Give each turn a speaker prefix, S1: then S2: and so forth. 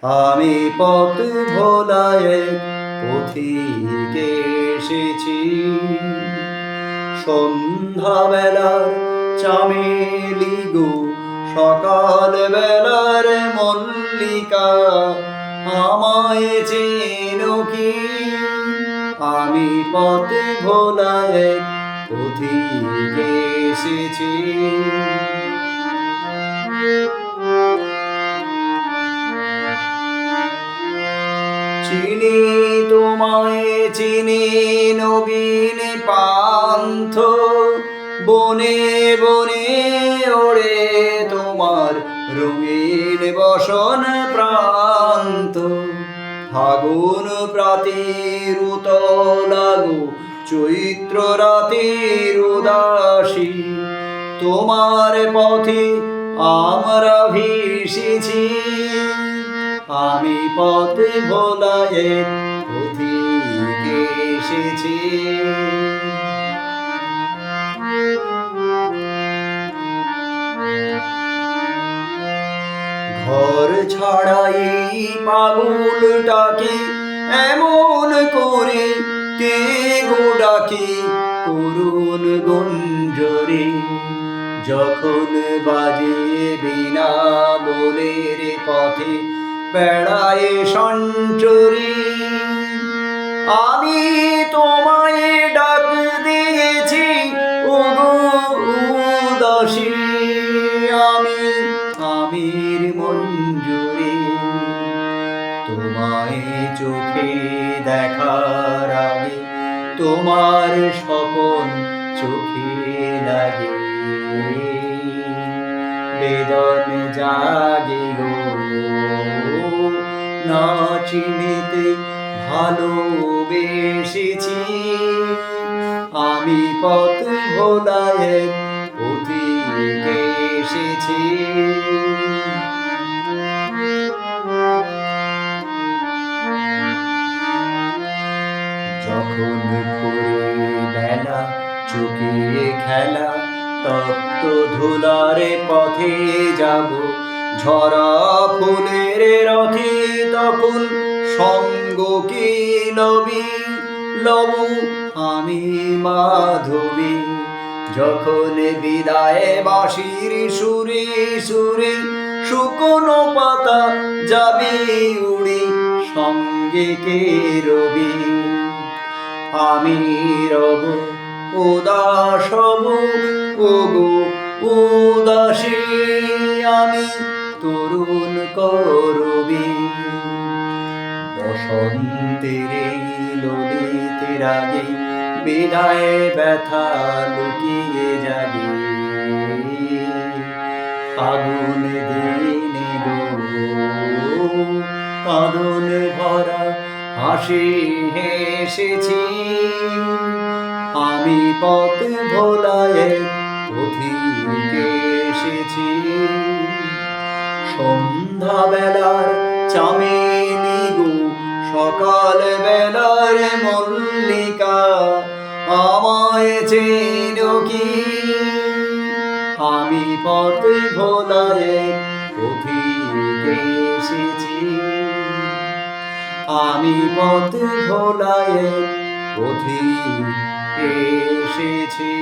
S1: আমি পথ ভোলায় পথিক এসেছি। সন্ধ্যাবেলার চামেলি গো, সকাল বেলার মল্লিকা, আমায় চেনো কি? আমি পথ ভোলায় পথিক এসেছি। চিনি তোমায় চিনি নবীন পান্থ, বনে বনে ওড়ে তোমার রঙিন বসন প্রান্ত। ফাগুন প্রাতির উতলাগো, চৈত্র রাতের উদাসী, তোমার পথে আমরা ভেসেছি। আমি পথ ভোলায় পথিক এসেছি। ঘর ছাড়াই পাগলটাকে এমন করে কে গো ডাকে করুণ গুঞ্জরে। যখন বাজে বিনা বলের পথে বেড়ায় সঞ্চরী, আমি তোমায় ডাক দিয়েছি ওগো উদাসী। আমি আমির মঞ্জুরি, তোমায় চোখে দেখার আগে তোমার স্বপন চোখে লাগে। বেদন জাগে গো, না চিনিতে ভালোবেসেছি। আমি পথ ভোলায় পথিক এসেছি। যখন ঘুরে বেলা চুকিয়ে খেলা, তপ্ত ধুলারে পথে যাব ঝরা ফুলের রথে। তখন সঙ্গ কি লবি লবু আমি মাধবী। যখন বিদায় বাঁশির সুরে সুরে শুকনো পাতা যাবে উড়ে, সঙ্গে কে রবি। আমি রব উদাস ওগো উদাসী। আমি তরুণ করবি বসন্তের ললিত রাগে, বিদায় ব্যথা লুকিয়ে যাবে। ফাগুন দিনে গো, কাঁদন ভরা হাসি হেসেছি। আমি পথ ভোলায় পথিক এসেছি। সন্ধ্যাবেলার চামেলি গো, সকাল বেলার মল্লিকা, আমায় চেনো কি? আমি পথ ভোলায় পথিক এসেছি। আমি পথ ভোলায় পথিক এসেছি।